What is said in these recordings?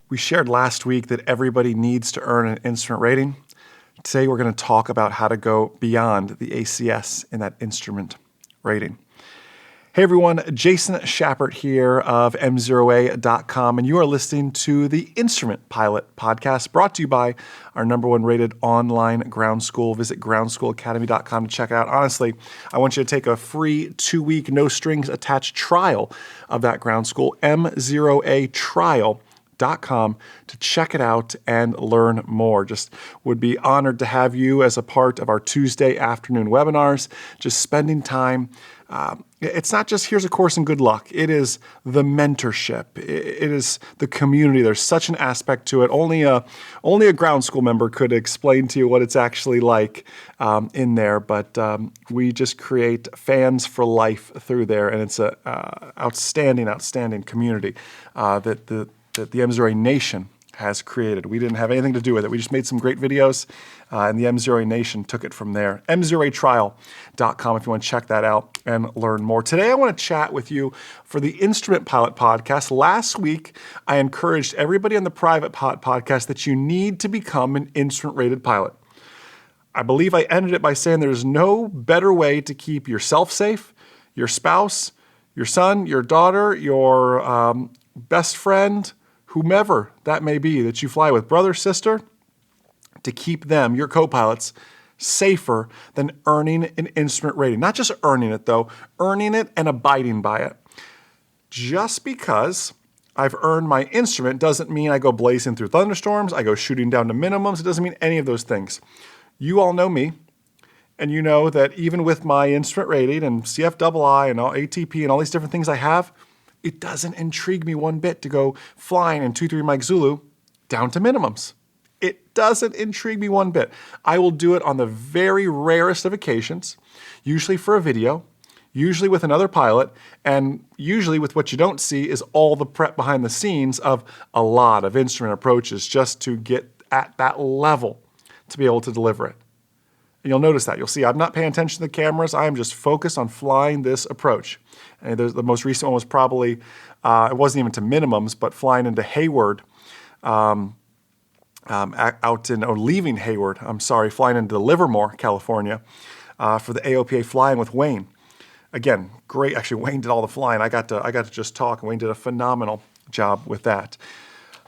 We shared last week that everybody needs to earn an instrument rating. Today we're going to talk about how to go beyond the ACS in that instrument rating. Hey everyone, Jason Schappert here of MzeroA.com, and you are listening to the Instrument Pilot podcast brought to you by our #1 rated online ground school. Visit groundschoolacademy.com to check it out. Honestly, I want you to take a free 2-week, no strings attached trial of that ground school, MzeroAtrial.com to check it out and learn more. Just would be honored to have you as a part of our Tuesday afternoon webinars, just spending time. It's not just here's a course and good luck. It is the mentorship. It is the community. There's such an aspect to it. Only a ground school member could explain to you what it's actually like in there. But we just create fans for life through there, and it's a outstanding community that the MzeroA Nation has created. We didn't have anything to do with it. We just made some great videos, and the MzeroA Nation took it from there. MzeroAtrial.com if you want to check that out and learn more. Today I want to chat with you for the Instrument Pilot podcast. Last week, I encouraged everybody on the private podcast that you need to become an instrument-rated pilot. I believe I ended it by saying there's no better way to keep yourself safe, your spouse, your son, your daughter, your best friend, whomever that may be that you fly with, brother, sister, to keep them, your co-pilots, safer than earning an instrument rating. Not just earning it though, earning it and abiding by it. Just because I've earned my instrument doesn't mean I go blazing through thunderstorms, I go shooting down to minimums. It doesn't mean any of those things. You all know me, and you know that even with my instrument rating and CFII and all ATP and all these different things I have, it doesn't intrigue me one bit to go flying in 2-3 Mike Zulu down to minimums. It doesn't intrigue me one bit. I will do it on the very rarest of occasions, usually for a video, usually with another pilot, and usually with what you don't see is all the prep behind the scenes of a lot of instrument approaches just to get at that level to be able to deliver it. And you'll notice that. You'll see I'm not paying attention to the cameras. I am just focused on flying this approach. And the most recent one was probably, it wasn't even to minimums, but flying into Hayward, leaving Hayward, flying into Livermore, California, for the AOPA flying with Wayne. Again, great. Actually, Wayne did all the flying. I got to just talk, and Wayne did a phenomenal job with that.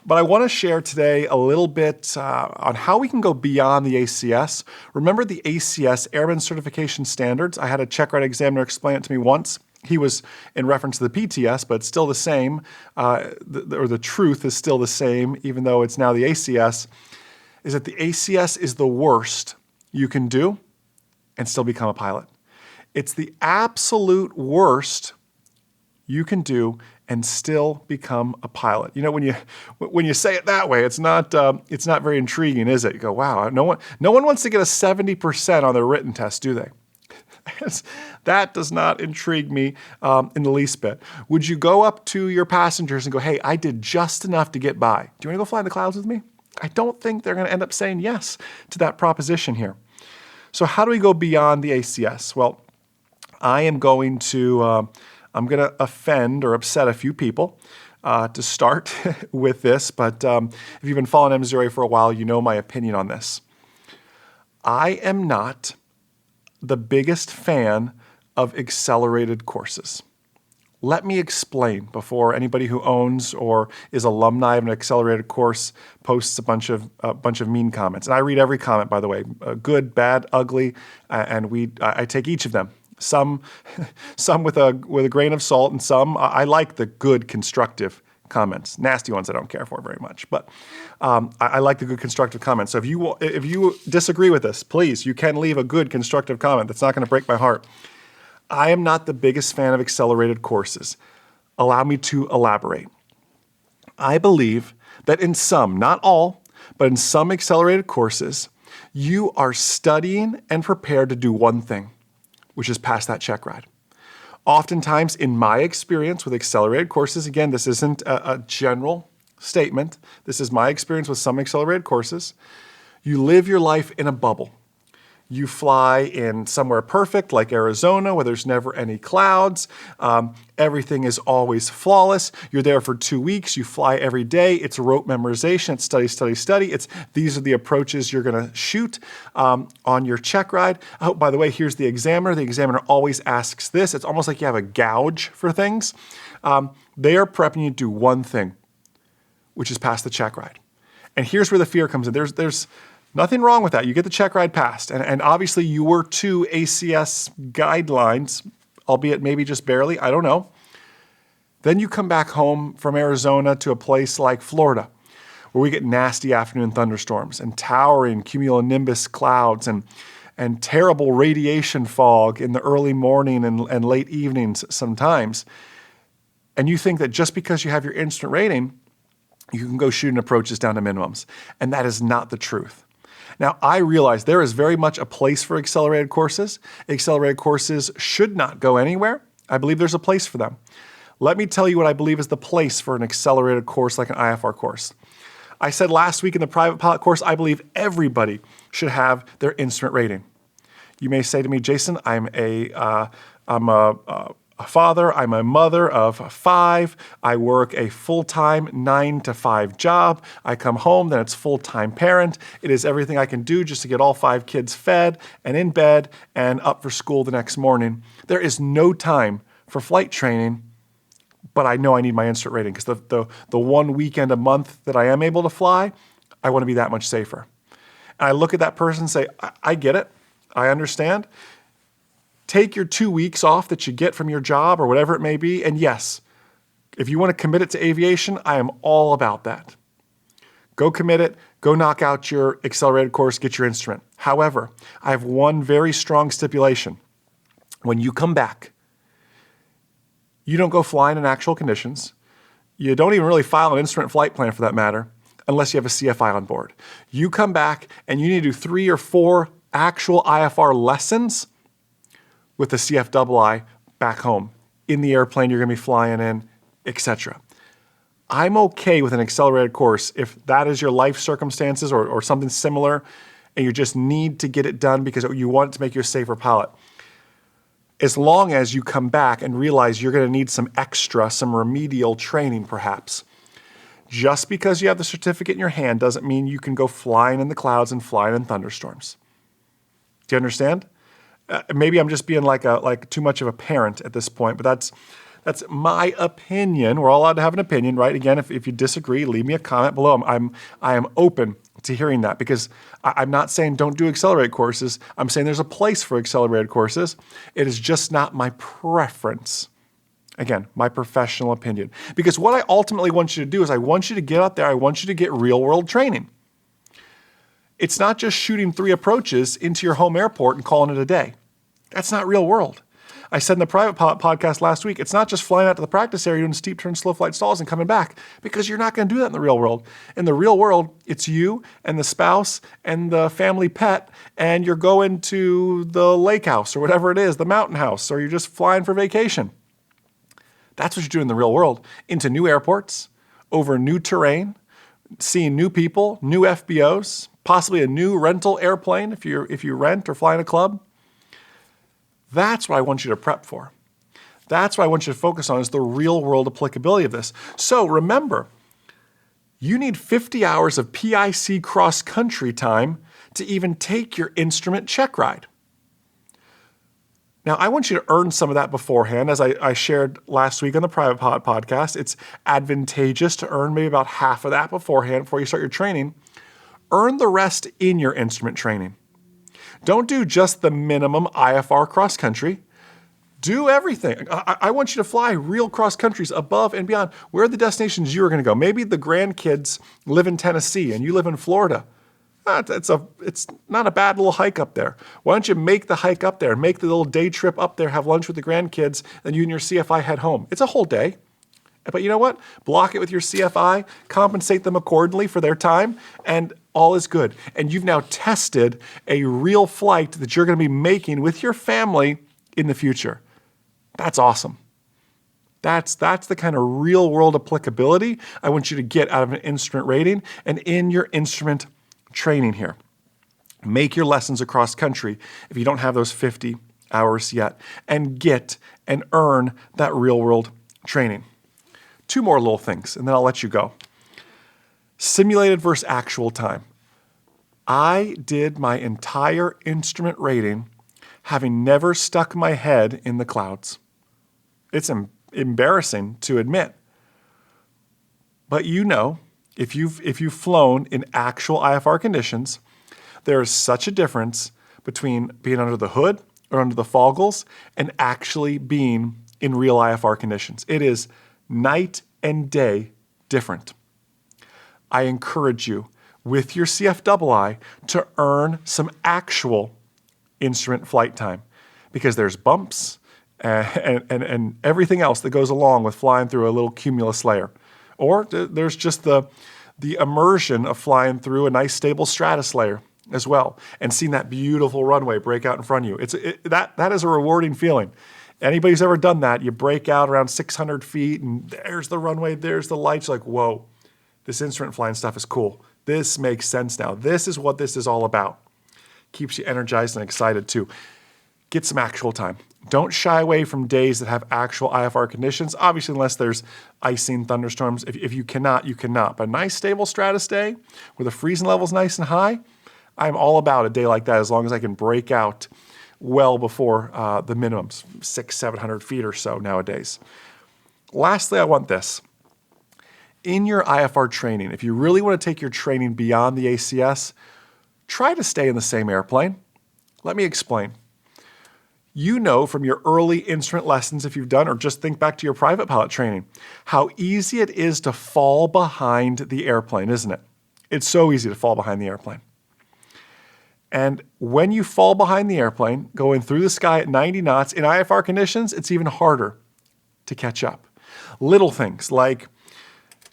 But I want to share today a little bit on how we can go beyond the ACS. Remember the ACS, Airman Certification Standards? I had a check ride examiner explain it to me once. He was in reference to the PTS, but it's still the same, the truth is still the same, even though it's now the ACS, is that the ACS is the worst you can do and still become a pilot. It's the absolute worst you can do and still become a pilot. You know, when you say it that way, it's not very intriguing, is it? You go, wow, no one wants to get a 70% on their written test, do they? That does not intrigue me in the least bit. Would you go up to your passengers and go, hey, I did just enough to get by. Do you want to go fly in the clouds with me? I don't think they're going to end up saying yes to that proposition here. So how do we go beyond the ACS? Well, I'm going to offend or upset a few people to start with this, but if you've been following MzeroA for a while, you know my opinion on this. I am not the biggest fan of accelerated courses. Let me explain before anybody who owns or is alumni of an accelerated course posts a bunch of mean comments. And I read every comment, by the way, good, bad, ugly, and I take each of them. Some with a grain of salt, and some I like the good, constructive comments. Nasty ones I don't care for very much, but I like the good, constructive comments. So if you disagree with this, please, you can leave a good, constructive comment. That's not going to break my heart. I am not the biggest fan of accelerated courses. Allow me to elaborate. I believe that in some, not all, but in some accelerated courses, you are studying and prepared to do one thing, which is pass that check ride. Oftentimes, in my experience with accelerated courses, again, this isn't a general statement. This is my experience with some accelerated courses. You live your life in a bubble. You fly in somewhere perfect like Arizona where there's never any clouds. Everything is always flawless. You're there for 2 weeks. You fly every day. It's rote memorization. It's study, study, study. These are the approaches you're going to shoot on your check ride. Oh, by the way, here's the examiner. The examiner always asks this. It's almost like you have a gouge for things. They are prepping you to do one thing, which is pass the check ride. And here's where the fear comes in. There's nothing wrong with that. You get the check ride passed. And obviously you were to ACS guidelines, albeit maybe just barely, I don't know. Then you come back home from Arizona to a place like Florida, where we get nasty afternoon thunderstorms and towering cumulonimbus clouds and terrible radiation fog in the early morning and late evenings sometimes. And you think that just because you have your instrument rating, you can go shooting approaches down to minimums. And that is not the truth. Now, I realize there is very much a place for accelerated courses. Accelerated courses should not go anywhere. I believe there's a place for them. Let me tell you what I believe is the place for an accelerated course like an IFR course. I said last week in the private pilot course, I believe everybody should have their instrument rating. You may say to me, Jason, I'm a father, I'm a mother of 5, I work a full-time 9 to 5 job, I come home, then it's full-time parent. It is everything I can do just to get all 5 kids fed and in bed and up for school the next morning. There is no time for flight training, but I know I need my instrument rating because the one weekend a month that I am able to fly, I want to be that much safer. And I look at that person and say, I get it, I understand. Take your 2 weeks off that you get from your job or whatever it may be. And yes, if you want to commit it to aviation, I am all about that. Go commit it. Go knock out your accelerated course, get your instrument. However, I have one very strong stipulation. When you come back, you don't go flying in actual conditions. You don't even really file an instrument flight plan for that matter, unless you have a CFI on board. You come back and you need to do 3 or 4 actual IFR lessons with the CFII back home, in the airplane you're going to be flying in, etc. I'm okay with an accelerated course if that is your life circumstances or something similar, and you just need to get it done because you want it to make you a safer pilot. As long as you come back and realize you're going to need some remedial training perhaps. Just because you have the certificate in your hand doesn't mean you can go flying in the clouds and flying in thunderstorms. Do you understand? Maybe I'm just being like too much of a parent at this point, but that's my opinion. We're all allowed to have an opinion, right? Again, if you disagree, leave me a comment below. I am open to hearing that because I'm not saying don't do accelerated courses. I'm saying there's a place for accelerated courses. It is just not my preference. Again, my professional opinion. Because what I ultimately want you to do is I want you to get out there. I want you to get real world training. It's not just shooting 3 approaches into your home airport and calling it a day. That's not real world. I said in the private pilot podcast last week, it's not just flying out to the practice area doing steep turn, slow flight stalls and coming back, because you're not going to do that in the real world. In the real world, it's you and the spouse and the family pet, and you're going to the lake house or whatever it is, the mountain house, or you're just flying for vacation. That's what you're doing in the real world. Into new airports, over new terrain, seeing new people, new FBOs, possibly a new rental airplane if you rent or fly in a club. That's what I want you to prep for. That's what I want you to focus on is the real world applicability of this. So remember, you need 50 hours of PIC cross country time to even take your instrument check ride. Now, I want you to earn some of that beforehand. As I shared last week on the private podcast, it's advantageous to earn maybe about half of that beforehand before you start your training. Earn the rest in your instrument training. Don't do just the minimum IFR cross country. Do everything. I want you to fly real cross countries above and beyond. Where are the destinations you are going to go? Maybe the grandkids live in Tennessee and you live in Florida. It's not a bad little hike up there. Why don't you make the hike up there, make the little day trip up there, have lunch with the grandkids, and you and your CFI head home. It's a whole day. But you know what? Block it with your CFI, compensate them accordingly for their time, and all is good. And you've now tested a real flight that you're going to be making with your family in the future. That's awesome. That's the kind of real world applicability I want you to get out of an instrument rating and in your instrument training here. Make your lessons across country if you don't have those 50 hours yet, and get and earn that real world training. 2 more little things, and then I'll let you go. Simulated versus actual time. I did my entire instrument rating having never stuck my head in the clouds. It's embarrassing to admit. But you know, if you've flown in actual IFR conditions, there is such a difference between being under the hood or under the foggles and actually being in real IFR conditions. It is night and day different. I encourage you with your CFII to earn some actual instrument flight time, because there's bumps and everything else that goes along with flying through a little cumulus layer. Or there's just the immersion of flying through a nice stable stratus layer as well, and seeing that beautiful runway break out in front of you. That is a rewarding feeling. Anybody who's ever done that, you break out around 600 feet and there's the runway, there's the lights. You're like, whoa, this instrument flying stuff is cool. This makes sense now. This is what this is all about. Keeps you energized and excited too. Get some actual time. Don't shy away from days that have actual IFR conditions. Obviously, unless there's icing, thunderstorms. If you cannot, you cannot. But a nice stable stratus day where the freezing level's nice and high, I'm all about a day like that, as long as I can break out well before the minimums, 600-700 feet or so nowadays. Lastly, I want this. In your IFR training, if you really want to take your training beyond the ACS, try to stay in the same airplane. Let me explain. You know from your early instrument lessons, if you've done, or just think back to your private pilot training, how easy it is to fall behind the airplane, isn't it? It's so easy to fall behind the airplane. And when you fall behind the airplane, going through the sky at 90 knots in IFR conditions, it's even harder to catch up. Little things like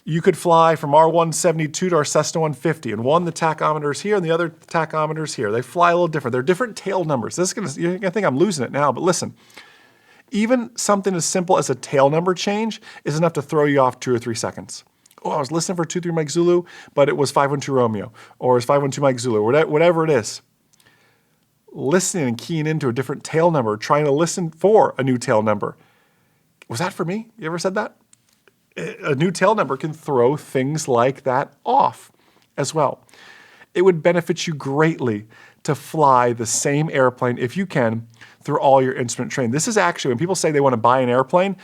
you could fly from our 172 to our Cessna 150, and one, the tachometer is here, and the other tachometer is here. They fly a little different. They're different tail numbers. You're gonna think I'm losing it now, but listen. Even something as simple as a tail number change is enough to throw you off 2 or 3 seconds. Oh, I was listening for 23 Mike Zulu, but it was 512 Romeo, or it's 512 Mike Zulu, whatever it is. Listening and keying into a different tail number, trying to listen for a new tail number. Was that for me? You ever said that? A new tail number can throw things like that off as well. It would benefit you greatly to fly the same airplane, if you can, through all your instrument training. This is actually, when people say they want to buy an airplane,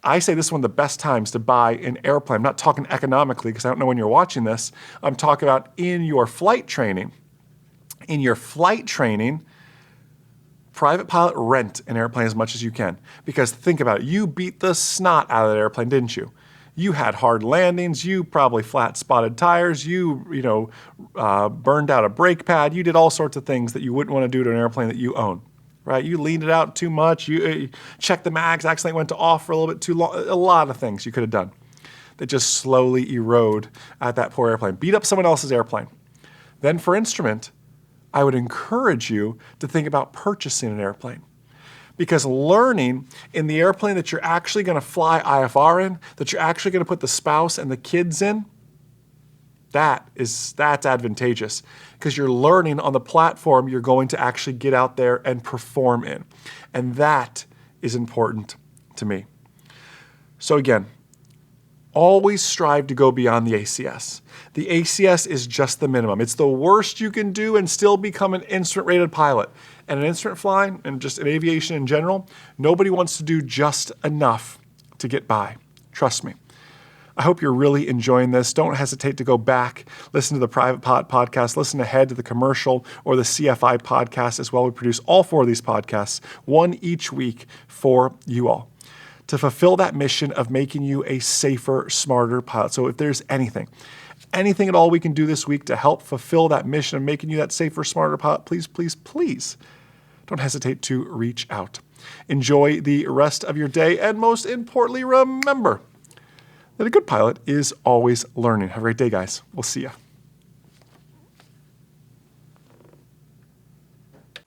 I say this is one of the best times to buy an airplane. I'm not talking economically, because I don't know when you're watching this. I'm talking about in your flight training. In your flight training, private pilot, rent an airplane as much as you can. Because think about it, you beat the snot out of that airplane, didn't you? You had hard landings, you probably flat spotted tires, you burned out a brake pad, you did all sorts of things that you wouldn't want to do to an airplane that you own, right? You leaned it out too much, you checked the mags, accidentally went to off for a little bit too long, a lot of things you could have done that just slowly erode at that poor airplane. Beat up someone else's airplane. Then for instrument, I would encourage you to think about purchasing an airplane. Because learning in the airplane that you're actually going to fly IFR in, that you're actually going to put the spouse and the kids in, that's advantageous. Because you're learning on the platform you're going to actually get out there and perform in. And that is important to me. So again, always strive to go beyond the ACS. The ACS is just the minimum. It's the worst you can do and still become an instrument-rated pilot. And in instrument flying, and just in aviation in general, nobody wants to do just enough to get by. Trust me. I hope you're really enjoying this. Don't hesitate to go back, listen to the Private Pilot podcast, listen ahead to the commercial or the CFI podcast as well. We produce all 4 of these podcasts, one each week for you all, to fulfill that mission of making you a safer, smarter pilot. So if there's anything at all we can do this week to help fulfill that mission of making you that safer, smarter pilot, please, please, please don't hesitate to reach out. Enjoy the rest of your day, and most importantly, remember that a good pilot is always learning. Have a great day, guys. We'll see ya.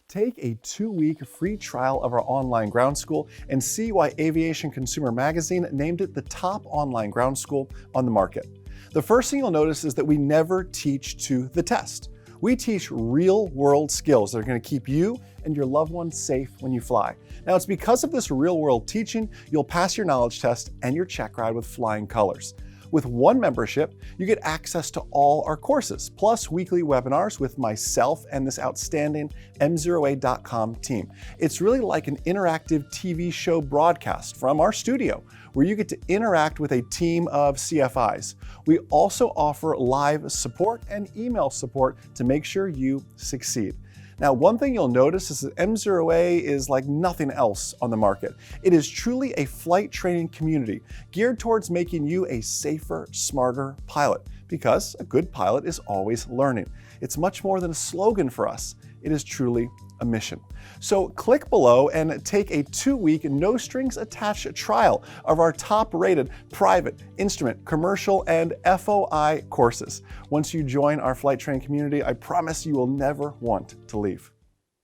Take a 2-week free trial of our online ground school and see why Aviation Consumer Magazine named it the top online ground school on the market. The first thing you'll notice is that we never teach to the test. We teach real-world skills that are going to keep you and your loved ones safe when you fly. Now, it's because of this real-world teaching, you'll pass your knowledge test and your check ride with flying colors. With one membership, you get access to all our courses, plus weekly webinars with myself and this outstanding MzeroA.com team. It's really like an interactive TV show broadcast from our studio, where you get to interact with a team of CFIs. We also offer live support and email support to make sure you succeed. Now, one thing you'll notice is that MzeroA is like nothing else on the market. It is truly a flight training community geared towards making you a safer, smarter pilot, because a good pilot is always learning. It's much more than a slogan for us. It is truly a mission. So click below and take a 2-week, no strings attached trial of our top-rated private, instrument, commercial, and FOI courses. Once you join our flight training community, I promise you will never want to leave.